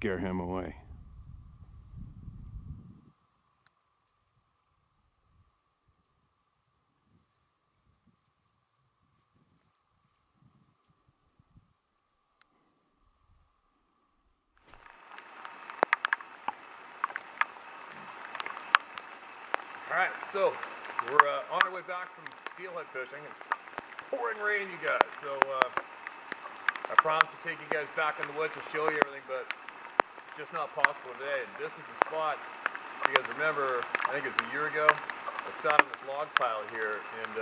scare him away. Alright, so we're on our way back from steelhead fishing. It's pouring rain, you guys, so I promised to take you guys back in the woods to show you everything, but it's just not possible today. This is the spot. If you guys remember, I think it's a year ago, I sat on this log pile here, and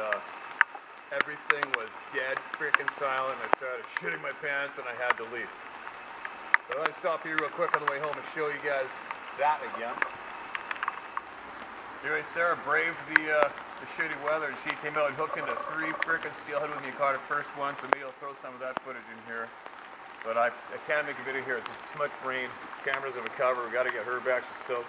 everything was dead freaking silent. I started shitting my pants, and I had to leave. But I'm going to stop here real quick on the way home and show you guys that again. Anyway, Sarah braved the shitty weather, and she came out and hooked into 3 frickin' steelhead with me and caught her first one, so maybe I'll throw some of that footage in here. But I can't make a video here, it's just too much rain, cameras have a cover, we gotta get her back, she's still,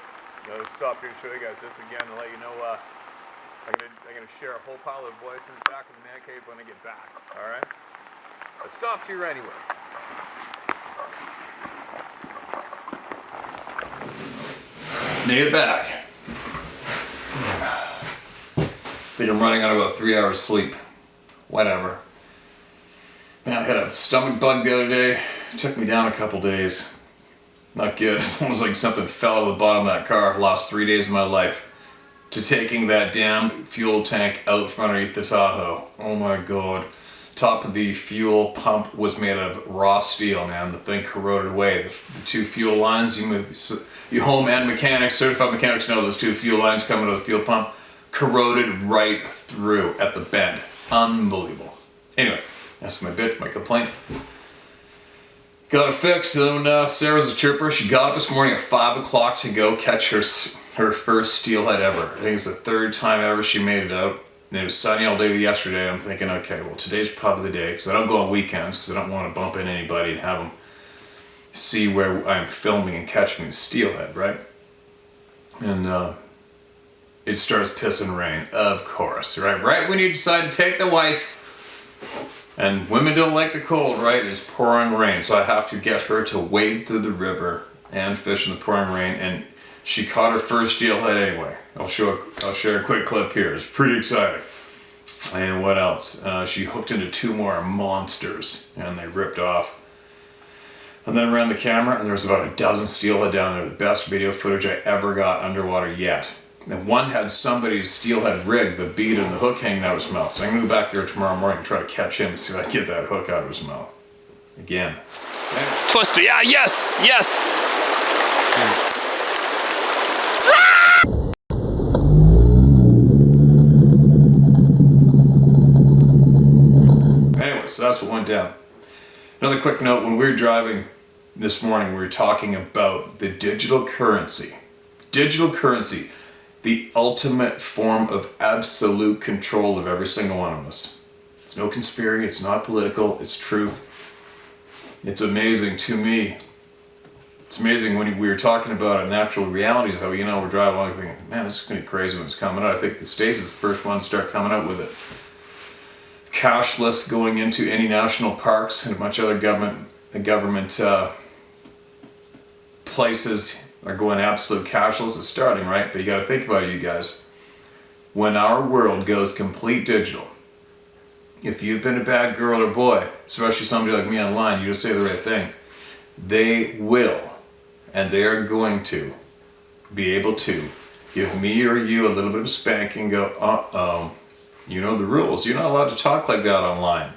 stop here to show you guys this again and let you know, I'm gonna share a whole pile of voices back in the man cave when I get back, alright? I stopped here anyway. Made it back. I think I'm running on about 3 hours sleep. Whatever. Man, I had a stomach bug the other day. It took me down a couple days. Not good. It's almost like something fell out of the bottom of that car. Lost 3 days of my life to taking that damn fuel tank out from underneath the Tahoe. Oh my god. Top of the fuel pump was made of raw steel, man. The thing corroded away. The 2 fuel lines, you home and mechanics, certified mechanics know those 2 fuel lines coming to the fuel pump corroded right through at the bend. Unbelievable. Anyway, that's my bitch, my complaint. Got it fixed, and Sarah's a trooper. She got up this morning at 5 o'clock to go catch her first steelhead ever. I think it's the 3rd time ever she made it out. And it was sunny all day yesterday. I'm thinking, okay, well today's probably the day, because I don't go on weekends, because I don't want to bump into anybody and have them see where I'm filming and catching the steelhead, right? And it starts pissing rain, of course, right? Right when you decide to take the wife, and women don't like the cold, right? It's pouring rain, so I have to get her to wade through the river and fish in the pouring rain, and she caught her first steelhead anyway. I'll share a quick clip here. It's pretty exciting. And what else? She hooked into 2 more monsters, and they ripped off. And then ran the camera, and there was about a dozen steelhead down there. The best video footage I ever got underwater yet. And one had somebody's steelhead rig, the bead and the hook hanging out of his mouth. So I'm gonna go back there tomorrow morning and try to catch him and see if I can get that hook out of his mouth. Again. Twist, yeah, yes, yes. Anyway, so that's what went down. Another quick note, when we were driving this morning, we were talking about the digital currency. Digital currency, the ultimate form of absolute control of every single one of us. It's no conspiracy, it's not political, it's truth. It's amazing to me. It's amazing when we were talking about it in actual realities, how, we're driving along thinking, man, this is going to be crazy when it's coming out. I think the States is the first one to start coming out with it. Cashless going into any national parks and a bunch of other government places are going absolute cashless. It's starting, right? But you got to think about it, you guys. When our world goes complete digital, if you've been a bad girl or boy, especially somebody like me online, you just say the right thing, they will, and they are going to be able to give me or you a little bit of a spanking and go, uh-oh, you know the rules. You're not allowed to talk like that online.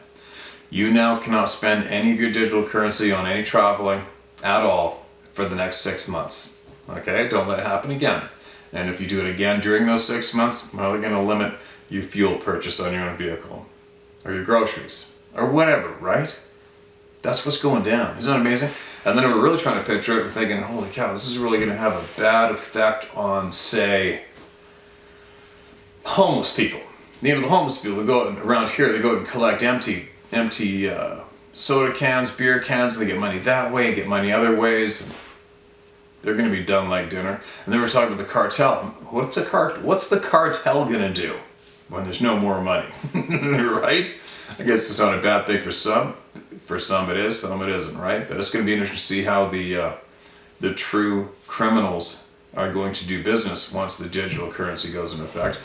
You now cannot spend any of your digital currency on any traveling at all for the next 6 months. Okay, don't let it happen again. And if you do it again during those 6 months, well, they're going to limit your fuel purchase on your own vehicle, or your groceries, or whatever, right? That's what's going down. Isn't that amazing? And then we're really trying to picture it and thinking, holy cow, this is really going to have a bad effect on, say, homeless people. The homeless people, they go around here, they go and collect empty soda cans, beer cans, they get money that way, get money other ways. They're going to be done like dinner. And then we're talking about the cartel. What's the cartel going to do when there's no more money? Right? I guess it's not a bad thing for some. For some it is, some it isn't, right? But it's going to be interesting to see how the the true criminals are going to do business once the digital currency goes into effect.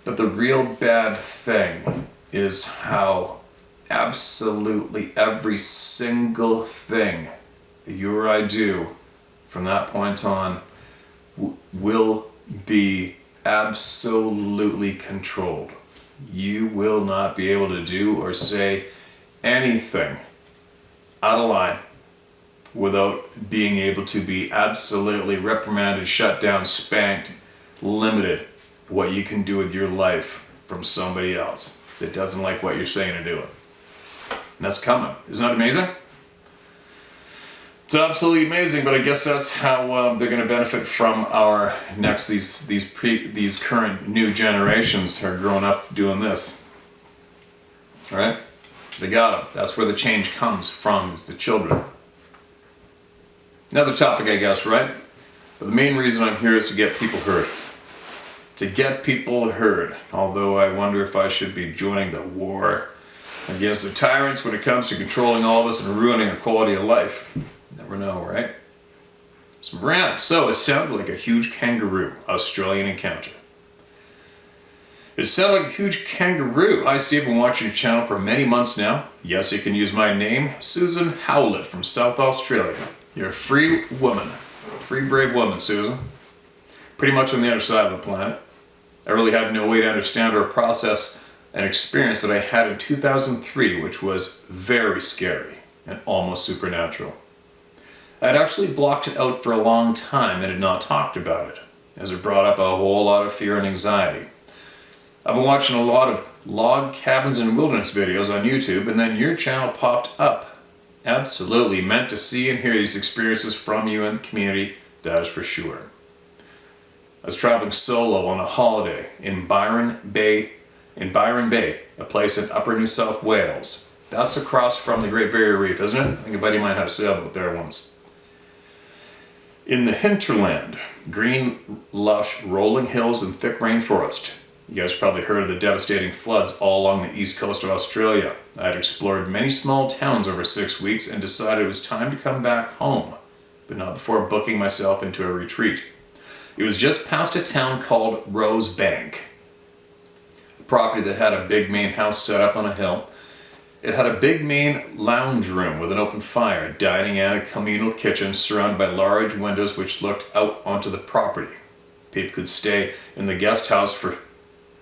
But the real bad thing is how absolutely every single thing you or I do from that point on will be absolutely controlled. You will not be able to do or say anything out of line without being able to be absolutely reprimanded, shut down, spanked, limited what you can do with your life from somebody else that doesn't like what you're saying or doing. And that's coming. Isn't that amazing? It's absolutely amazing, but I guess that's how they're going to benefit from our next, these current new generations are growing up doing this. All right? They got them. That's where the change comes from, is the children. Another topic, I guess, right? But the main reason I'm here is to get people heard. To get people heard. Although I wonder if I should be joining the war against the tyrants when it comes to controlling all of us and ruining our quality of life. Never know, right? Some rant. So it sounded like a huge kangaroo. Australian encounter. It sounded like a huge kangaroo. Hi Steve, I've been watching your channel for many months now. Yes, you can use my name, Susan Howlett from South Australia. You're a free woman. A free, brave woman, Susan. Pretty much on the other side of the planet. I really had no way to understand or process an experience that I had in 2003, which was very scary and almost supernatural. I had actually blocked it out for a long time and had not talked about it, as it brought up a whole lot of fear and anxiety. I've been watching a lot of log cabins and wilderness videos on YouTube, and then your channel popped up. Absolutely meant to see and hear these experiences from you and the community, that is for sure. I was traveling solo on a holiday in Byron Bay, a place in Upper New South Wales. That's across from the Great Barrier Reef, isn't it? I think a buddy of mine had a sailboat there once. In the hinterland, green, lush, rolling hills and thick rainforest. You guys probably heard of the devastating floods all along the east coast of Australia. I had explored many small towns over 6 weeks and decided it was time to come back home, but not before booking myself into a retreat. It was just past a town called Rosebank, a property that had a big main house set up on a hill. It had a big main lounge room with an open fire, dining and a communal kitchen surrounded by large windows which looked out onto the property. People could stay in the guest house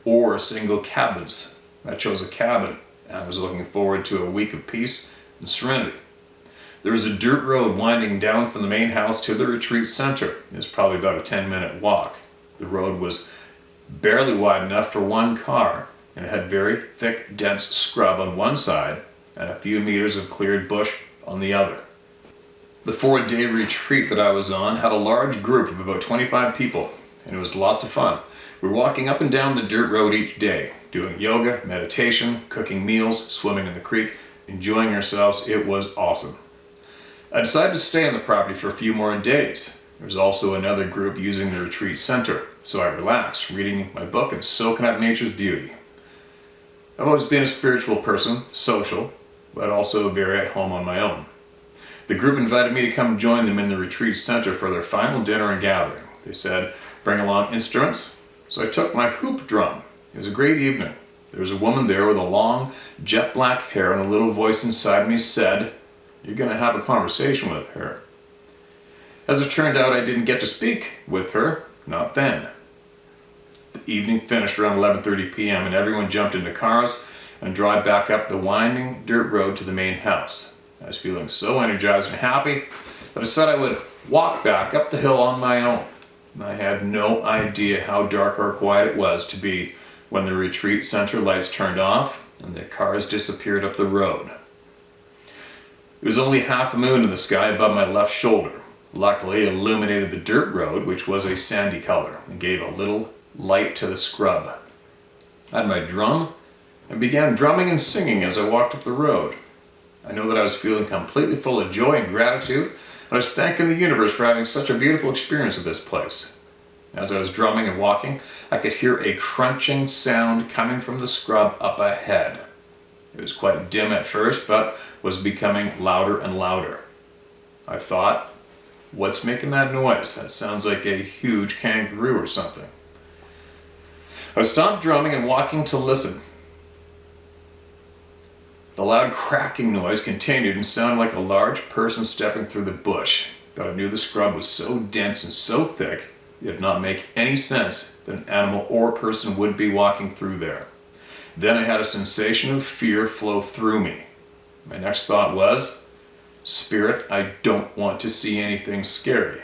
or single cabins. I chose a cabin, and I was looking forward to a week of peace and serenity. There was a dirt road winding down from the main house to the retreat center. It was probably about a 10-minute walk. The road was barely wide enough for one car, and it had very thick, dense scrub on one side and a few meters of cleared bush on the other. The 4-day retreat that I was on had a large group of about 25 people, and it was lots of fun. We were walking up and down the dirt road each day, doing yoga, meditation, cooking meals, swimming in the creek, enjoying ourselves. It was awesome. I decided to stay on the property for a few more days. There was also another group using the retreat center, so I relaxed, reading my book and soaking up nature's beauty. I've always been a spiritual person, social, but also very at home on my own. The group invited me to come join them in the retreat center for their final dinner and gathering. They said, bring along instruments, so I took my hoop drum. It was a great evening. There was a woman there with a long, jet black hair, and a little voice inside me said, you're going to have a conversation with her. As it turned out, I didn't get to speak with her, not then. The evening finished around 11:30 p.m. and everyone jumped into cars and drove back up the winding dirt road to the main house. I was feeling so energized and happy that I said I would walk back up the hill on my own. I had no idea how dark or quiet it was to be when the retreat center lights turned off and the cars disappeared up the road. It was only half a moon in the sky above my left shoulder. Luckily, it illuminated the dirt road, which was a sandy color, and gave a little light to the scrub. I had my drum and began drumming and singing as I walked up the road. I know that I was feeling completely full of joy and gratitude, and I was thanking the universe for having such a beautiful experience at this place. As I was drumming and walking, I could hear a crunching sound coming from the scrub up ahead. It was quite dim at first, but was becoming louder and louder. I thought, What's making that noise? That sounds like a huge kangaroo or something. I stopped drumming and walking to listen. The loud cracking noise continued and sounded like a large person stepping through the bush, but I knew the scrub was so dense and so thick it did not make any sense that an animal or person would be walking through there. Then I had a sensation of fear flow through me. My next thought was, Spirit, I don't want to see anything scary.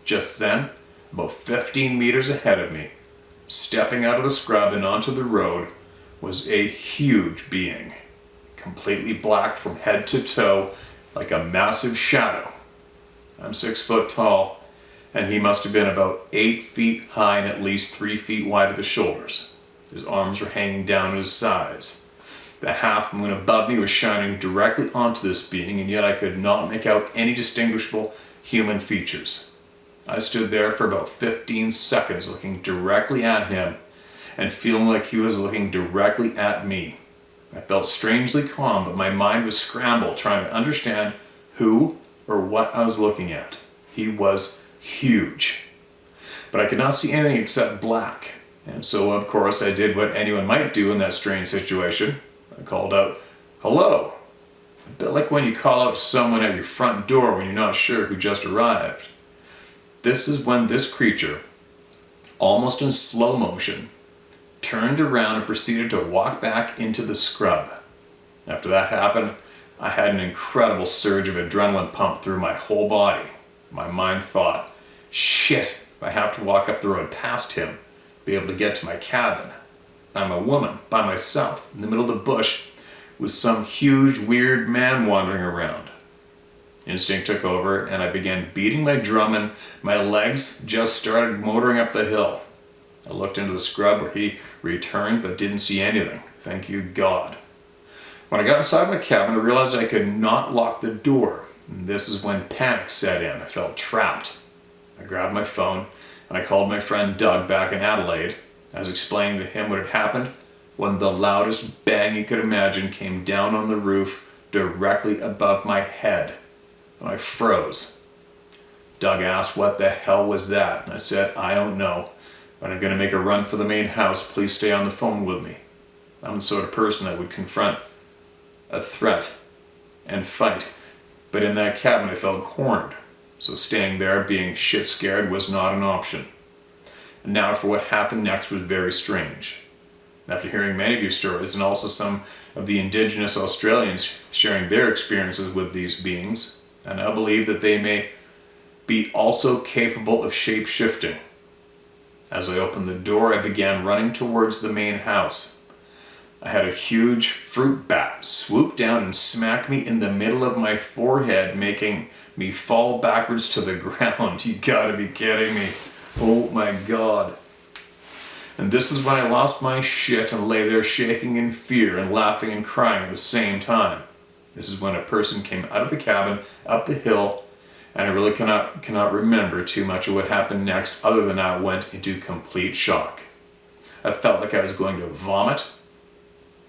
Just then, about 15 meters ahead of me, stepping out of the scrub and onto the road, was a huge being, completely black from head to toe, like a massive shadow. I'm 6 foot tall, and he must have been about 8 feet high and at least 3 feet wide at the shoulders. His arms were hanging down at his sides. The half moon above me was shining directly onto this being, and yet I could not make out any distinguishable human features. I stood there for about 15 seconds looking directly at him and feeling like he was looking directly at me. I felt strangely calm, but my mind was scrambled trying to understand who or what I was looking at. He was huge, but I could not see anything except black. And so, of course, I did what anyone might do in that strange situation. I called out, "Hello." A bit like when you call out to someone at your front door when you're not sure who just arrived. This is when this creature, almost in slow motion, turned around and proceeded to walk back into the scrub. After that happened, I had an incredible surge of adrenaline pump through my whole body. My mind thought, shit, I have to walk up the road past him, be able to get to my cabin. I'm a woman, by myself, in the middle of the bush, with some huge, weird man wandering around. Instinct took over, and I began beating my drum, and my legs just started motoring up the hill. I looked into the scrub where he returned, but didn't see anything. Thank you, God. When I got inside my cabin, I realized I could not lock the door. And this is when panic set in. I felt trapped. I grabbed my phone, and I called my friend Doug back in Adelaide. I was explaining to him what had happened when the loudest bang you could imagine came down on the roof directly above my head. And I froze. Doug asked what the hell was that, and I said, I don't know. When I'm going to make a run for the main house, please stay on the phone with me. I'm the sort of person that would confront a threat and fight. But in that cabin I felt cornered. So staying there, being shit scared, was not an option. And now for what happened next was very strange. After hearing many of your stories, and also some of the Indigenous Australians sharing their experiences with these beings, I now believe that they may be also capable of shape-shifting. As I opened the door, I began running towards the main house. I had a huge fruit bat swoop down and smack me in the middle of my forehead, making me fall backwards to the ground. You gotta be kidding me. Oh my God. And this is when I lost my shit and lay there shaking in fear and laughing and crying at the same time. This is when a person came out of the cabin, up the hill, and I really cannot remember too much of what happened next, other than I went into complete shock. I felt like I was going to vomit,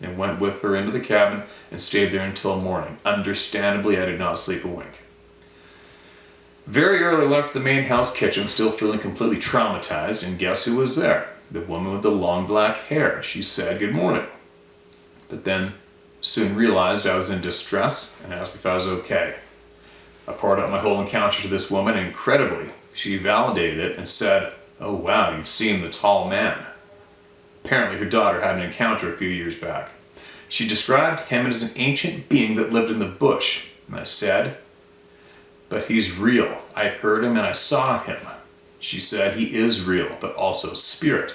and went with her into the cabin and stayed there until morning. Understandably, I did not sleep a wink. Very early, I went up to the main house kitchen, still feeling completely traumatized, and guess who was there? The woman with the long black hair. She said good morning, but then soon realized I was in distress and asked me if I was okay. I poured out my whole encounter to this woman, and incredibly, she validated it and said, "Oh wow, you've seen the tall man." Apparently her daughter had an encounter a few years back. She described him as an ancient being that lived in the bush, and I said, "But he's real. I heard him and I saw him." She said, "He is real, but also spirit."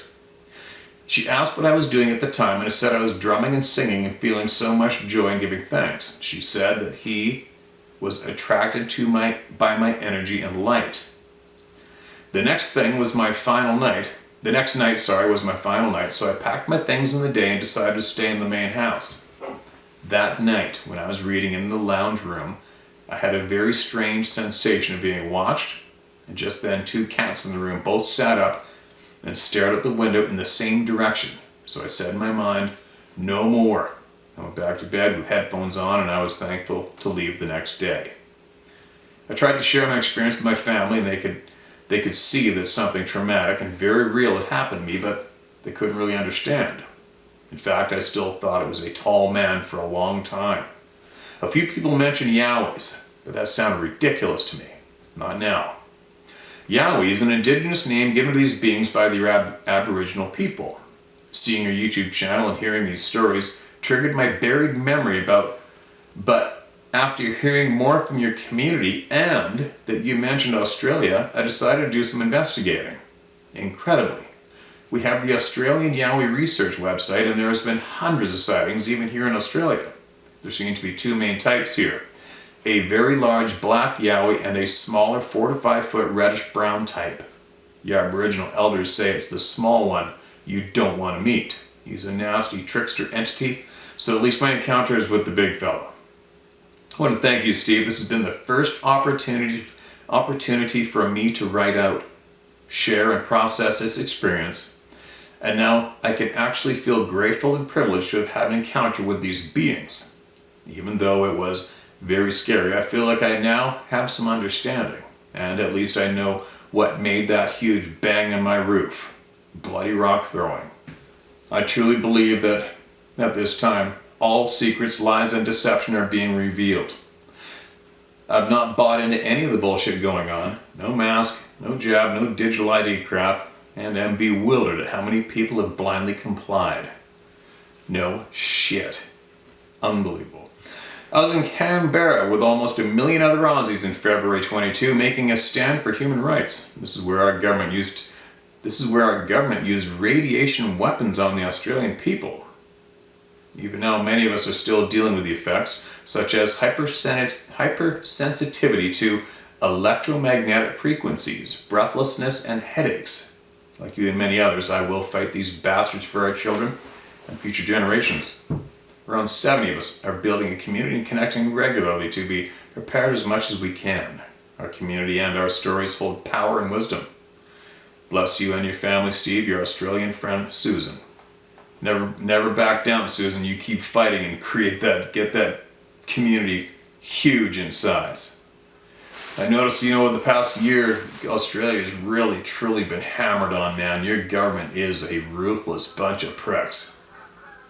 She asked what I was doing at the time, and I said I was drumming and singing and feeling so much joy and giving thanks. She said that he was attracted to by my energy and light. The next night was my final night, so I packed my things in the day and decided to stay in the main house. That night, when I was reading in the lounge room, I had a very strange sensation of being watched, and just then 2 cats in the room both sat up and stared out the window in the same direction. So I said in my mind, no more. I went back to bed with headphones on, and I was thankful to leave the next day. I tried to share my experience with my family, and they could see that something traumatic and very real had happened to me, but they couldn't really understand. In fact, I still thought it was a tall man for a long time. A few people mentioned Yowies, but that sounded ridiculous to me. Not now. Yowie is an indigenous name given to these beings by the Aboriginal people. Seeing your YouTube channel and hearing these stories triggered my buried memory but after hearing more from your community and that you mentioned Australia, I decided to do some investigating. Incredibly, we have the Australian Yowie Research website, and there has been hundreds of sightings even here in Australia. There seem to be two main types here. A very large black Yowie and a smaller 4 to 5 foot reddish brown type. The Aboriginal elders say it's the small one you don't want to meet. He's a nasty trickster entity, so at least my encounter is with the big fella. I want to thank you, Steve. This has been the first opportunity for me to write out, share, and process this experience. And now I can actually feel grateful and privileged to have had an encounter with these beings. Even though it was very scary, I feel like I now have some understanding. And at least I know what made that huge bang on my roof. Bloody rock throwing. I truly believe that at this time, all secrets, lies, and deception are being revealed. I've not bought into any of the bullshit going on. No mask, no jab, no digital ID crap, and am bewildered at how many people have blindly complied. No shit. Unbelievable. I was in Canberra with almost 1 million other Aussies in February 22, making a stand for human rights. This is where our government used radiation weapons on the Australian people. Even now, many of us are still dealing with the effects, such as hypersensitivity to electromagnetic frequencies, breathlessness, and headaches. Like you and many others, I will fight these bastards for our children and future generations. Around 70 of us are building a community and connecting regularly to be prepared as much as we can. Our community and our stories hold power and wisdom. Bless you and your family, Steve, your Australian friend, Susan. Never back down, Susan. You keep fighting and get that community huge in size. I noticed, over the past year, Australia has really, truly been hammered on, man. Your government is a ruthless bunch of pricks.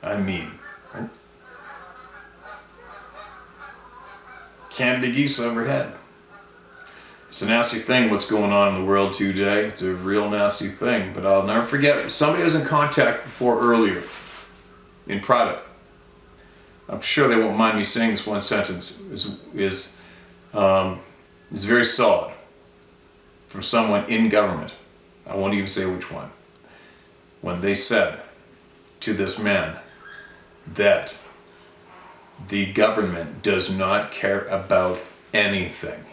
I mean, Canada geese overhead. It's a nasty thing what's going on in the world today. It's a real nasty thing, but I'll never forget somebody I was in contact before earlier in private. I'm sure they won't mind me saying this one sentence is very solid from someone in government. I won't even say which one. When they said to this man that the government does not care about anything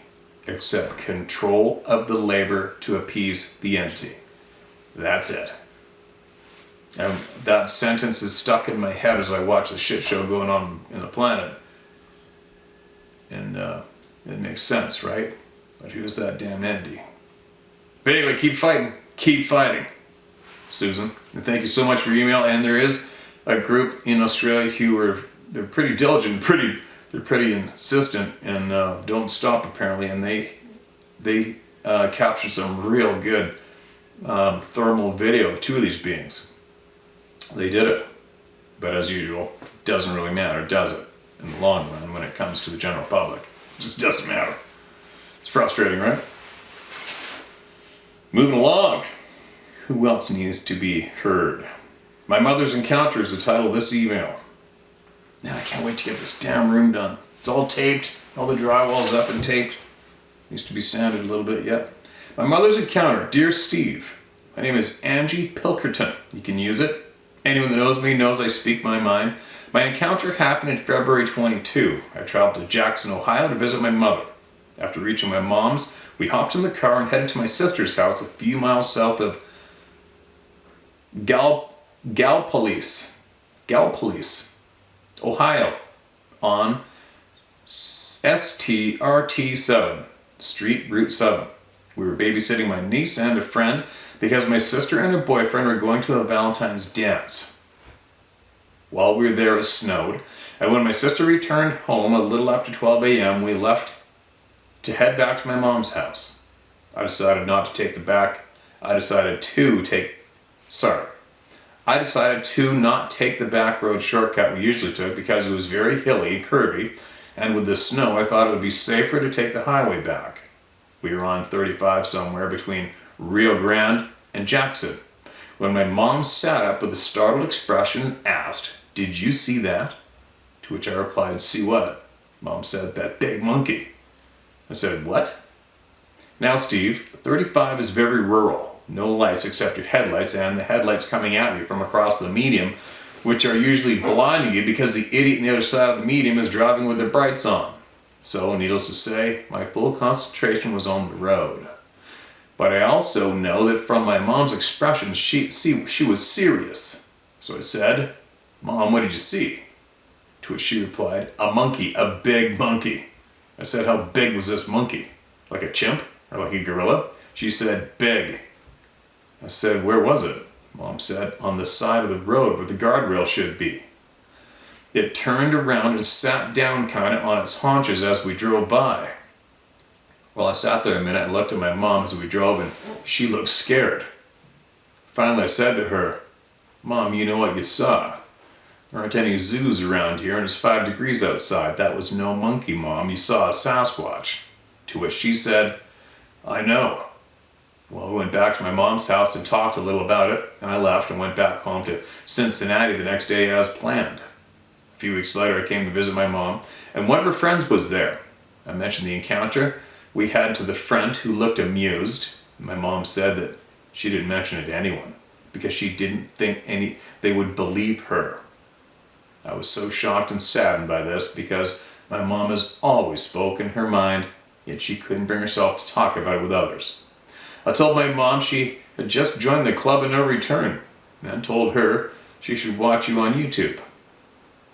except control of the labor to appease the entity. That's it. And that sentence is stuck in my head as I watch the shit show going on in the planet. And it makes sense, right? But who's that damn entity? But anyway, keep fighting. Keep fighting, Susan. And thank you so much for your email. And there is a group in Australia they're pretty diligent, they're pretty insistent, and don't stop apparently. And they captured some real good thermal video of two of these beings. They did it, but as usual, it doesn't really matter, does it? In the long run, when it comes to the general public, it just doesn't matter. It's frustrating, right? Moving along. Who else needs to be heard? My mother's encounter is the title of this email. Now I can't wait to get this damn room done. It's all taped, all the drywall's up and taped. Needs to be sanded a little bit yet. My mother's encounter. Dear Steve, my name is Angie Pilkerton. You can use it. Anyone that knows me knows I speak my mind. My encounter happened in February 22. I traveled to Jackson, Ohio to visit my mother. After reaching my mom's, we hopped in the car and headed to my sister's house a few miles south of Gallipolis, Ohio, on STRT7, Street Route 7. We were babysitting my niece and a friend because my sister and her boyfriend were going to a Valentine's dance. While we were there, it snowed, and when my sister returned home a little after 12 a.m., we left to head back to my mom's house. I decided to not take the back road shortcut we usually took because it was very hilly and curvy, and with the snow I thought it would be safer to take the highway back. We were on 35 somewhere between Rio Grande and Jackson when my mom sat up with a startled expression and asked, "Did you see that?" To which I replied, "See what?" Mom said, "That big monkey." I said, "What?" Now, Steve, 35 is very rural. No lights except your headlights and the headlights coming at you from across the median, which are usually blinding you because the idiot on the other side of the median is driving with their brights on. So, needless to say, my full concentration was on the road. But I also know that from my mom's expression, she was serious. So I said, "Mom, what did you see?" To which she replied, "A monkey, a big monkey." I said, "How big was this monkey? Like a chimp or like a gorilla?" She said, "Big." I said, "Where was it?" Mom said, "On the side of the road where the guardrail should be." It turned around and sat down kind of on its haunches as we drove by. Well, I sat there a minute and looked at my mom as we drove, and she looked scared. Finally, I said to her, "Mom, you know what you saw? There aren't any zoos around here, and it's 5 degrees outside. That was no monkey, Mom. You saw a Sasquatch." To which she said, "I know." Well, we went back to my mom's house and talked a little about it, and I left and went back home to Cincinnati the next day as planned. A few weeks later, I came to visit my mom, and one of her friends was there. I mentioned the encounter we had to the friend, who looked amused. My mom said that she didn't mention it to anyone because she didn't think they would believe her. I was so shocked and saddened by this because my mom has always spoken her mind, yet she couldn't bring herself to talk about it with others. I told my mom she had just joined the Club of No Return and told her she should watch you on YouTube.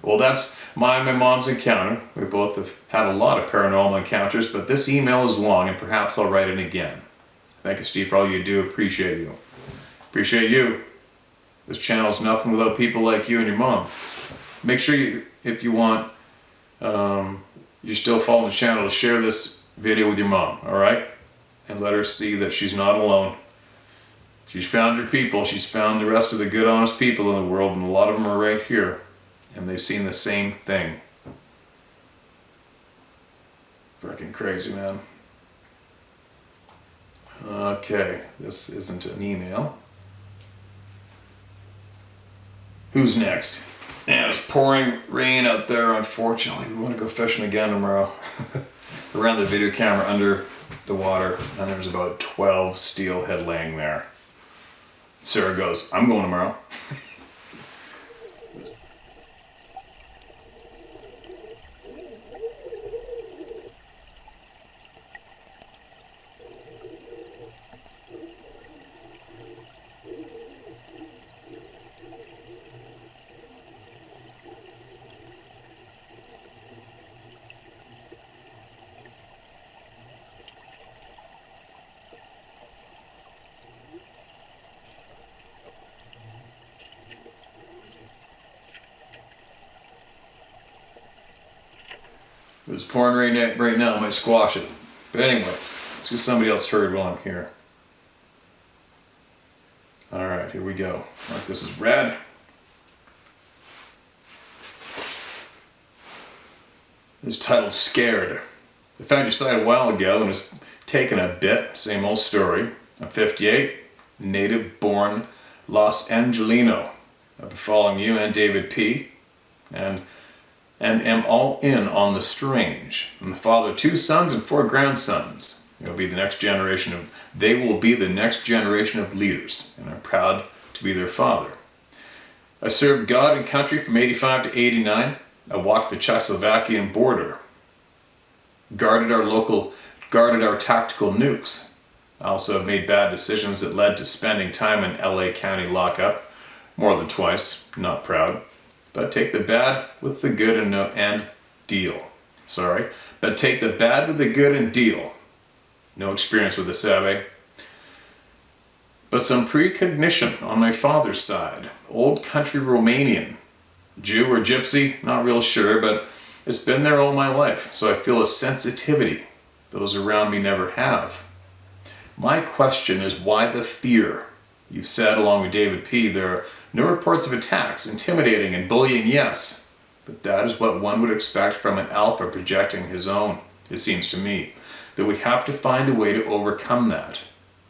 Well, that's my mom's encounter. We both have had a lot of paranormal encounters, but this email is long and perhaps I'll write it again. Thank you, Steve, for all you do. Appreciate you. Appreciate you. This channel's nothing without people like you and your mom. Make sure you, if you want, you're still following the channel, to share this video with your mom, alright? And let her see that she's not alone. She's found her people. She's found the rest of the good, honest people in the world, and a lot of them are right here. And they've seen the same thing. Freaking crazy, man. Okay, this isn't an email. Who's next? Yeah, it's pouring rain out there, unfortunately. We want to go fishing again tomorrow. I ran the video camera under the water, and there's about 12 steelhead laying there. Sarah goes, "I'm going tomorrow." If it's pouring rain right now, I might squash it. But anyway, let's get somebody else heard while I'm here. Alright, here we go. Mark, this is red. It's titled Scared. I found your site a while ago and it's taken a bit. Same old story. I'm 58, native born Los Angelino. I've been following you and David P. and am all in on the strange. I'm the father of 2 sons and 4 grandsons. They will be the next generation of leaders, and I'm proud to be their father. I served God and country from 85 to 89. I walked the Czechoslovakian border, guarded our tactical nukes. I also have made bad decisions that led to spending time in LA County lockup, more than twice. Not proud. But take the bad with the good and deal. But take the bad with the good and deal. No experience with the Save. But some precognition on my father's side. Old country Romanian. Jew or gypsy, not real sure, but it's been there all my life. So I feel a sensitivity Those around me never have. My question is, why the fear? You've said, along with David P., there are no reports of attacks, intimidating and bullying, yes. But that is what one would expect from an alpha projecting his own, it seems to me. That we have to find a way to overcome that.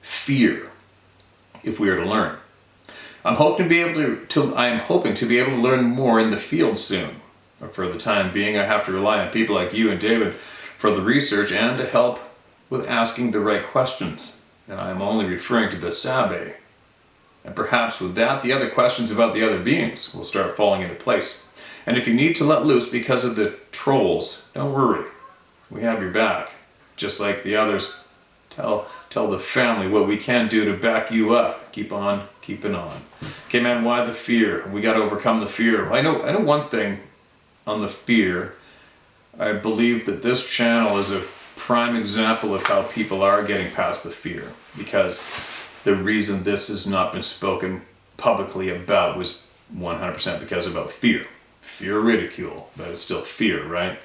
Fear, if we are to learn. I am hoping to be able to learn more in the field soon. But for the time being, I have to rely on people like you and David for the research and to help with asking the right questions. And I am only referring to the Sabe. And perhaps with that, the other questions about the other beings will start falling into place. And if you need to let loose because of the trolls, don't worry. We have your back. Just like the others, tell the family what we can do to back you up. Keep on keeping on. Okay, man, why the fear? We got to overcome the fear. I know one thing on the fear. I believe that this channel is a prime example of how people are getting past the fear, because the reason this has not been spoken publicly about was 100% because about fear. Fear of ridicule, but it's still fear, right?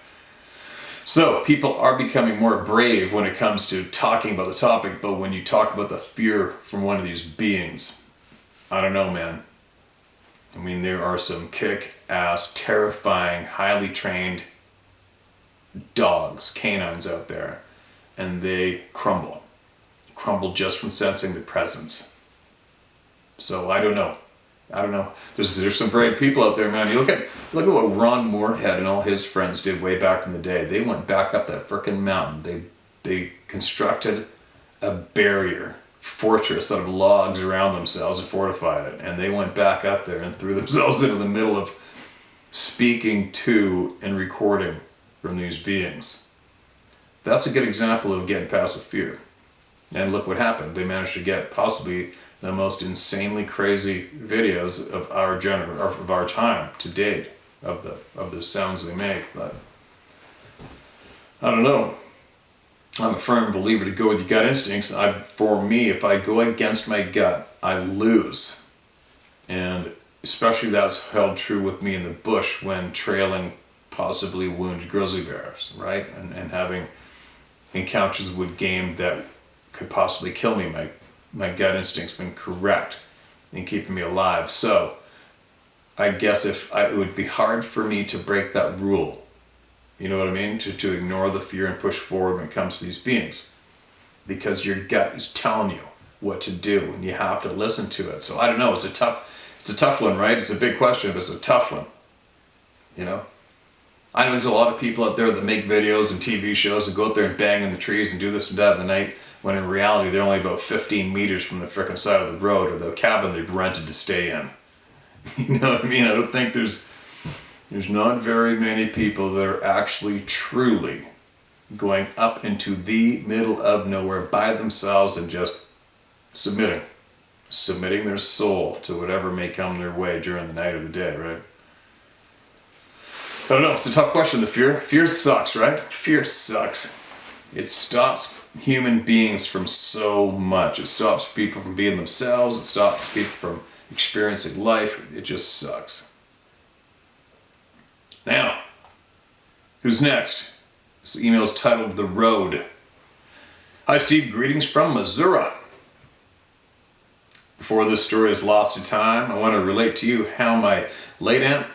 So people are becoming more brave when it comes to talking about the topic, but when you talk about the fear from one of these beings, I don't know, man. I mean, there are some kick-ass, terrifying, highly trained dogs, canines out there, and they crumble just from sensing the presence. So I don't know. There's some brave people out there, man. You look at what Ron Moorhead and all his friends did way back in the day. They went back up that frickin' mountain. They constructed a barrier fortress out of logs around themselves and fortified it, and they went back up there and threw themselves into the middle of speaking to and recording from these beings. That's a good example of getting past the fear. And look what happened. They managed to get possibly the most insanely crazy videos of our time to date, of the sounds they make. But I don't know. I'm a firm believer to go with your gut instincts. For me, if I go against my gut, I lose. And especially that's held true with me in the bush when trailing possibly wounded grizzly bears, right? And having encounters with game that could possibly kill me. My gut instinct's been correct in keeping me alive. So I guess it would be hard for me to break that rule. You know what I mean? To ignore the fear and push forward when it comes to these beings. Because your gut is telling you what to do and you have to listen to it. So I don't know, it's a tough one, right? It's a big question, but it's a tough one. You know? I know there's a lot of people out there that make videos and TV shows and go out there and bang in the trees and do this and that in the night, when in reality they're only about 15 meters from the frickin' side of the road or the cabin they've rented to stay in. You know what I mean? I don't think there's not very many people that are actually truly going up into the middle of nowhere by themselves and just submitting their soul to whatever may come their way during the night or the day, right? I don't know, it's a tough question, the fear. Fear sucks, right? Fear sucks. It stops human beings from so much. It stops people from being themselves. It stops people from experiencing life. It just sucks. Now, who's next? This email is titled The Road. Hi Steve, greetings from Missouri. Before this story is lost to time, I want to relate to you how my late aunt,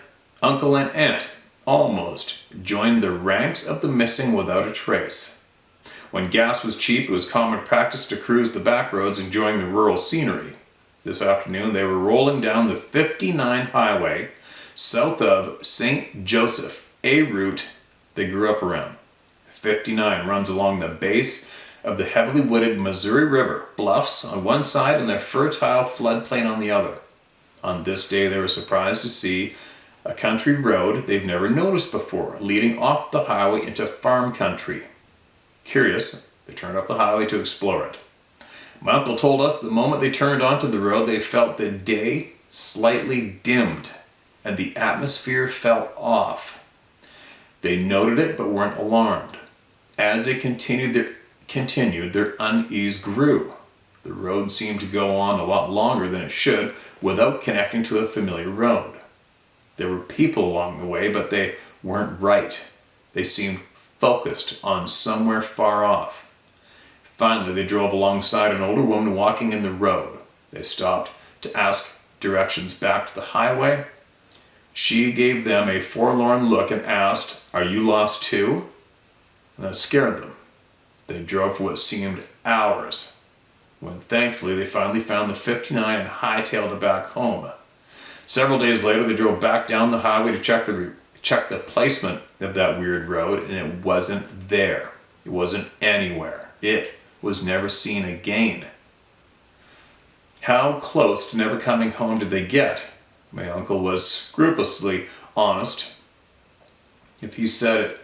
uncle, and aunt almost joined the ranks of the missing without a trace. When gas was cheap, it was common practice to cruise the back roads enjoying the rural scenery. This afternoon, they were rolling down the 59 highway south of St. Joseph, a route they grew up around. 59 runs along the base of the heavily wooded Missouri River, bluffs on one side and the fertile floodplain on the other. On this day, they were surprised to see a country road they've never noticed before, leading off the highway into farm country. Curious, they turned up the highway to explore it. My uncle told us the moment they turned onto the road, they felt the day slightly dimmed and the atmosphere fell off. They noted it but weren't alarmed. As they continued, their unease grew. The road seemed to go on a lot longer than it should without connecting to a familiar road. There were people along the way, but they weren't right. They seemed focused on somewhere far off. Finally, they drove alongside an older woman walking in the road. They stopped to ask directions back to the highway. She gave them a forlorn look and asked, "Are you lost too?" And that scared them. They drove for what seemed hours, when thankfully they finally found the 59 and hightailed it back home. Several days later, they drove back down the highway to check the placement of that weird road, and it wasn't there. It wasn't anywhere. It was never seen again. How close to never coming home did they get? My uncle was scrupulously honest. If he said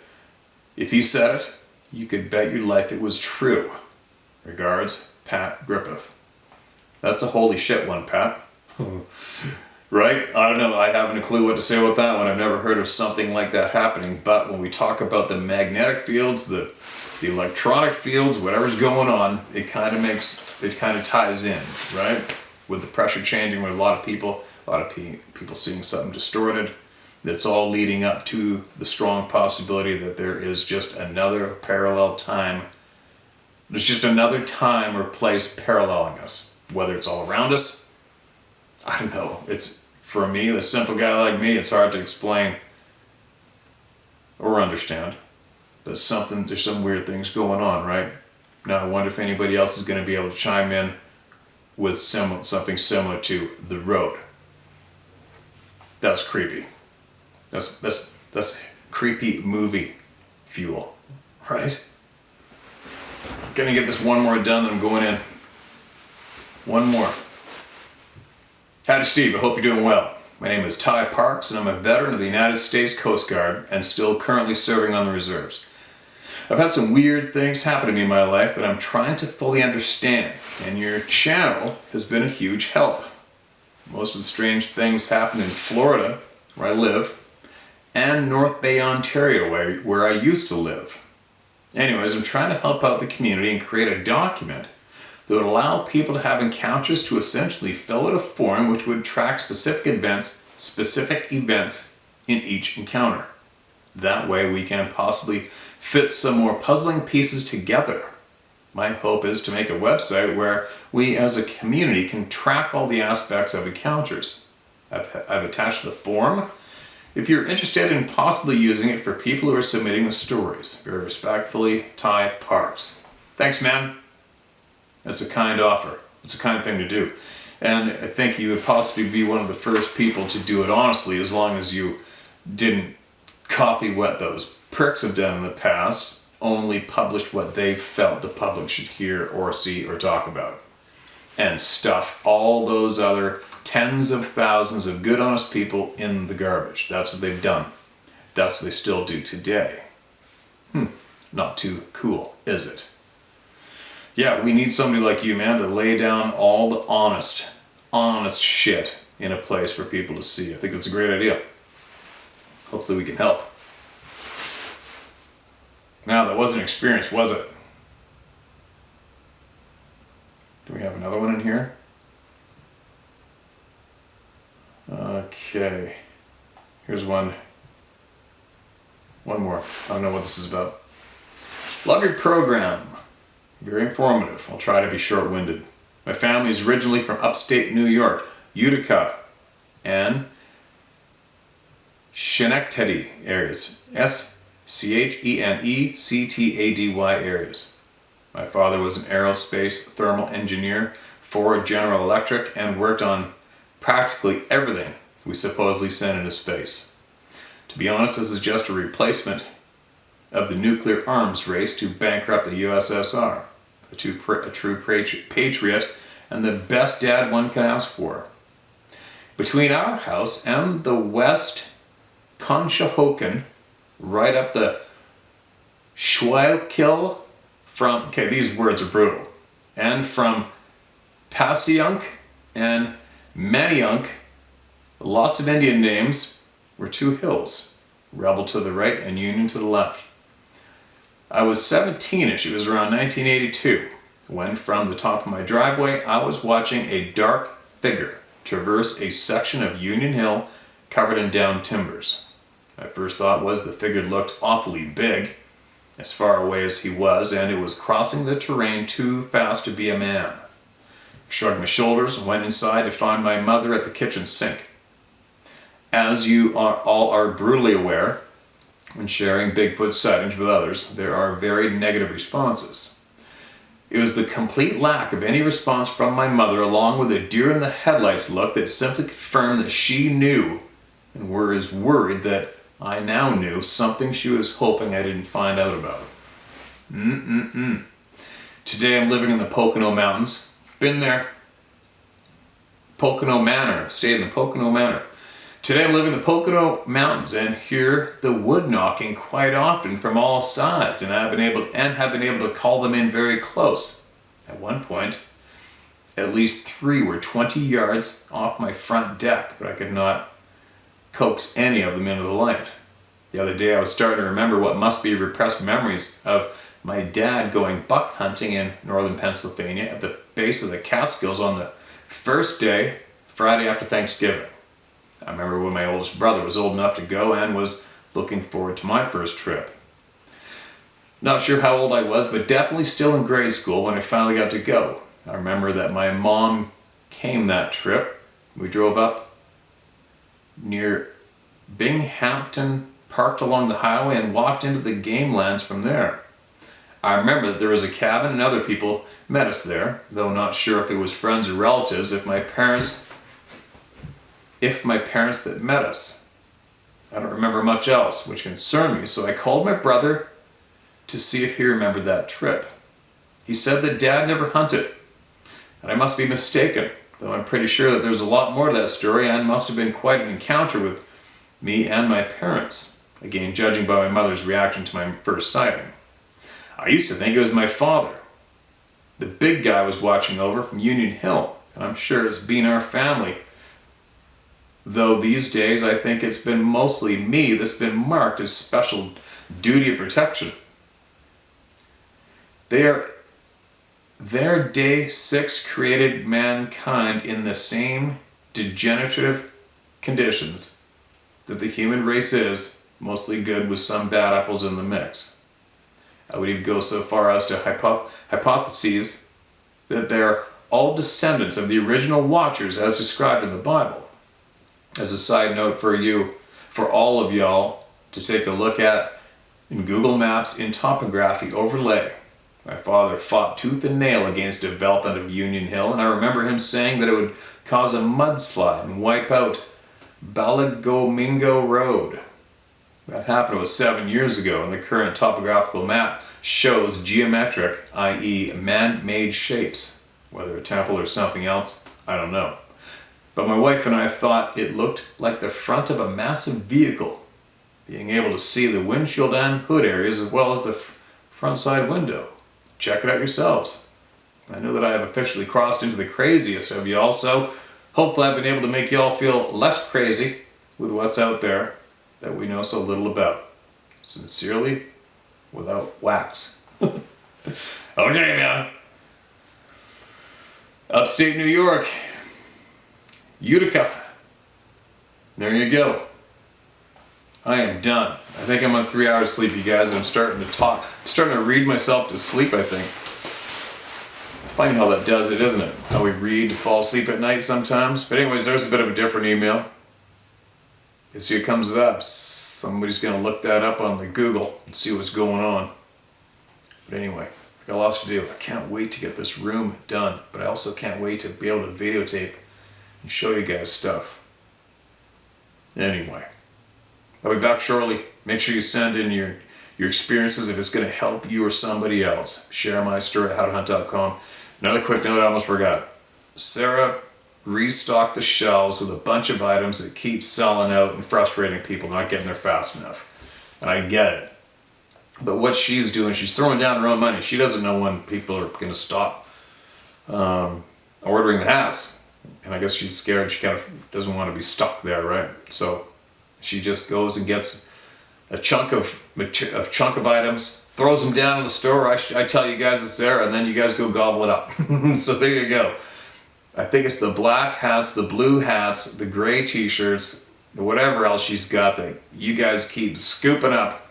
it, you could bet your life it was true. Regards, Pat Griffith. That's a holy shit one, Pat. Right? I don't know, I haven't a clue what to say about that one. I've never heard of something like that happening, but when we talk about the magnetic fields, the electronic fields, whatever's going on, it kind of ties in, right? With the pressure changing, with a lot of people seeing something distorted, that's all leading up to the strong possibility that there is just another parallel time. There's just another time or place paralleling us, whether it's all around us. I don't know. It's, for me, the simple guy like me, it's hard to explain or understand. There's some weird things going on, right? Now I wonder if anybody else is going to be able to chime in with something similar to the road. That's creepy. That's creepy movie fuel, right? Gonna get this one more done, then I'm going in. One more. Howdy, Steve. I hope you're doing well. My name is Ty Parks, and I'm a veteran of the United States Coast Guard and still currently serving on the reserves. I've had some weird things happen to me in my life that I'm trying to fully understand, and your channel has been a huge help. Most of the strange things happen in Florida, where I live, and North Bay, Ontario, where I used to live. Anyways, I'm trying to help out the community and create a document that would allow people to have encounters to essentially fill out a form which would track specific events in each encounter. That way we can possibly fit some more puzzling pieces together. My hope is to make a website where we as a community can track all the aspects of encounters. I've attached the form if you're interested in possibly using it for people who are submitting the stories. Very respectfully, Ty Parks. Thanks, man. That's a kind offer. It's a kind thing to do. And I think you would possibly be one of the first people to do it honestly, as long as you didn't copy what those pricks have done in the past, only published what they felt the public should hear or see or talk about. And stuff all those other tens of thousands of good, honest people in the garbage. That's what they've done. That's what they still do today. Not too cool, is it? Yeah, we need somebody like you, man, to lay down all the honest shit in a place for people to see. I think it's a great idea. Hopefully we can help. Now, that wasn't experience, was it? Do we have another one in here? Okay. Here's one. One more. I don't know what this is about. Love your program. Very informative. I'll try to be short-winded. My family is originally from upstate New York, Utica, and Schenectady areas. Schenectady areas. My father was an aerospace thermal engineer for General Electric and worked on practically everything we supposedly sent into space. To be honest, this is just a replacement of the nuclear arms race to bankrupt the USSR. A true patriot and the best dad one can ask for. Between our house and the West Conshohocken, right up the Schuylkill from, okay, these words are brutal, and from Passyunk and Manayunk, lots of Indian names, were two hills, Rebel to the right and Union to the left. I was 17ish, it was around 1982, when from the top of my driveway I was watching a dark figure traverse a section of Union Hill covered in downed timbers. My first thought was the figure looked awfully big. as far away as he was, and it was crossing the terrain too fast to be a man. I shrugged my shoulders and went inside to find my mother at the kitchen sink. As you all are brutally aware, when sharing Bigfoot sightings with others, there are very negative responses. It was the complete lack of any response from my mother, along with a deer-in-the-headlights look, that simply confirmed that she knew and was worried that I now knew something she was hoping I didn't find out about. Today I'm living in the Pocono Mountains. Been there. Pocono Manor. I've stayed in the Pocono Manor. Today I'm living in the Pocono Mountains and hear the wood knocking quite often from all sides, and have been able to call them in very close. At one point, at least 3 were 20 yards off my front deck, but I could not coax any of them into the light. The other day I was starting to remember what must be repressed memories of my dad going buck hunting in northern Pennsylvania at the base of the Catskills on the first day, Friday after Thanksgiving. I remember when my oldest brother was old enough to go and was looking forward to my first trip. Not sure how old I was, but definitely still in grade school when I finally got to go. I remember that my mom came that trip. We drove up near Binghamton, parked along the highway, and walked into the game lands from there. I remember that there was a cabin and other people met us there, though not sure if it was friends or relatives, if my parents that met us. I don't remember much else, which concerned me, so I called my brother to see if he remembered that trip. He said that Dad never hunted, and I must be mistaken, though I'm pretty sure that there's a lot more to that story, and must have been quite an encounter with me and my parents, again judging by my mother's reaction to my first sighting. I used to think it was my father. The big guy was watching over from Union Hill, and I'm sure it's been our family. Though these days I think it's been mostly me that's been marked as special duty of protection. Their day 6 created mankind in the same degenerative conditions that the human race is, mostly good with some bad apples in the mix. I would even go so far as to hypothesize that they're all descendants of the original Watchers as described in the Bible. As a side note for all of y'all to take a look at in Google Maps in topography overlay. My father fought tooth and nail against development of Union Hill, and I remember him saying that it would cause a mudslide and wipe out Balagomingo Road. That happened was 7 years ago, and the current topographical map shows geometric, i.e. man-made shapes. Whether a temple or something else, I don't know. But my wife and I thought it looked like the front of a massive vehicle, being able to see the windshield and hood areas as well as the front side window. Check it out yourselves. I know that I have officially crossed into the craziest of y'all, so hopefully I've been able to make y'all feel less crazy with what's out there that we know so little about. Sincerely, without wax. Okay, now. Upstate New York. Utica. There you go. I am done. I think I'm on 3 hours sleep, you guys, and I'm starting to talk. I'm starting to read myself to sleep, I think. It's funny how that does it, isn't it? How we read to fall asleep at night sometimes. But anyways, there's a bit of a different email. Guess here comes up. Somebody's going to look that up on the Google and see what's going on. But anyway, I got lots to do. I can't wait to get this room done, but I also can't wait to be able to videotape and show you guys stuff. Anyway, I'll be back shortly. Make sure you send in your experiences if it's going to help you or somebody else. Share my story at howtohunt.com. Another quick note I almost forgot. Sarah restocked the shelves with a bunch of items that keep selling out and frustrating people not getting there fast enough. And I get it. But what she's doing, she's throwing down her own money. She doesn't know when people are going to stop ordering the hats. And I guess she's scared. She kind of doesn't want to be stuck there, right? So she just goes and gets a chunk of items, throws them down in the store. I tell you guys it's there, and then you guys go gobble it up. So there you go. I think it's the black hats, the blue hats, the gray t-shirts, the whatever else she's got that you guys keep scooping up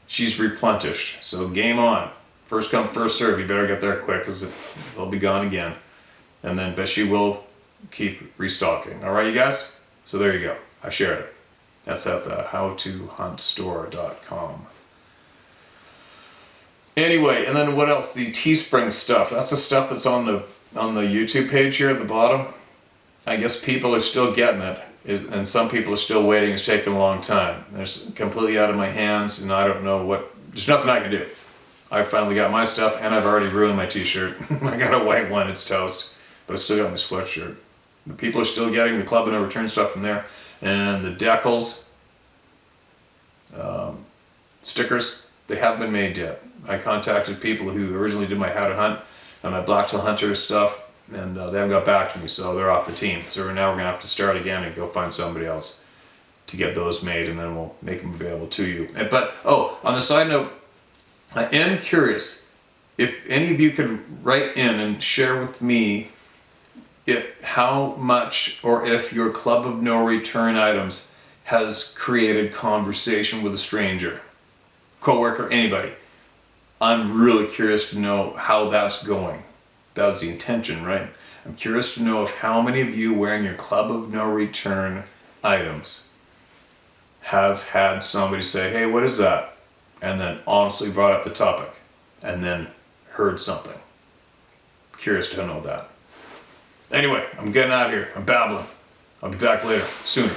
she's replenished. So game on. First come, first serve. You better get there quick because they'll be gone again. And then, but she will keep restocking. All right, you guys? So there you go. I shared it. That's at the howtohuntstore.com. Anyway, and then what else? The Teespring stuff. That's the stuff that's on the YouTube page here at the bottom. I guess people are still getting it, and some people are still waiting. It's taking a long time. It's completely out of my hands, and I don't know what. There's nothing I can do. I finally got my stuff, and I've already ruined my t-shirt. I got a white one. It's toast, but I still got my sweatshirt. The people are still getting the Club and No Return stuff from there, and the decals, stickers. They haven't been made yet. I contacted people who originally did my How to Hunt and my Blacktail Hunter stuff, and they haven't got back to me, so they're off the team. So now we're gonna have to start again and go find somebody else to get those made, and then we'll make them available to you. But on the side note, I am curious if any of you could write in and share with me how much, or if your Club of No Return items has created conversation with a stranger, coworker, anybody. I'm really curious to know how that's going. That was the intention, right? I'm curious to know if how many of you wearing your Club of No Return items have had somebody say, hey, what is that? And then honestly brought up the topic and then heard something. Curious to know that. Anyway, I'm getting out of here. I'm babbling. I'll be back later, sooner.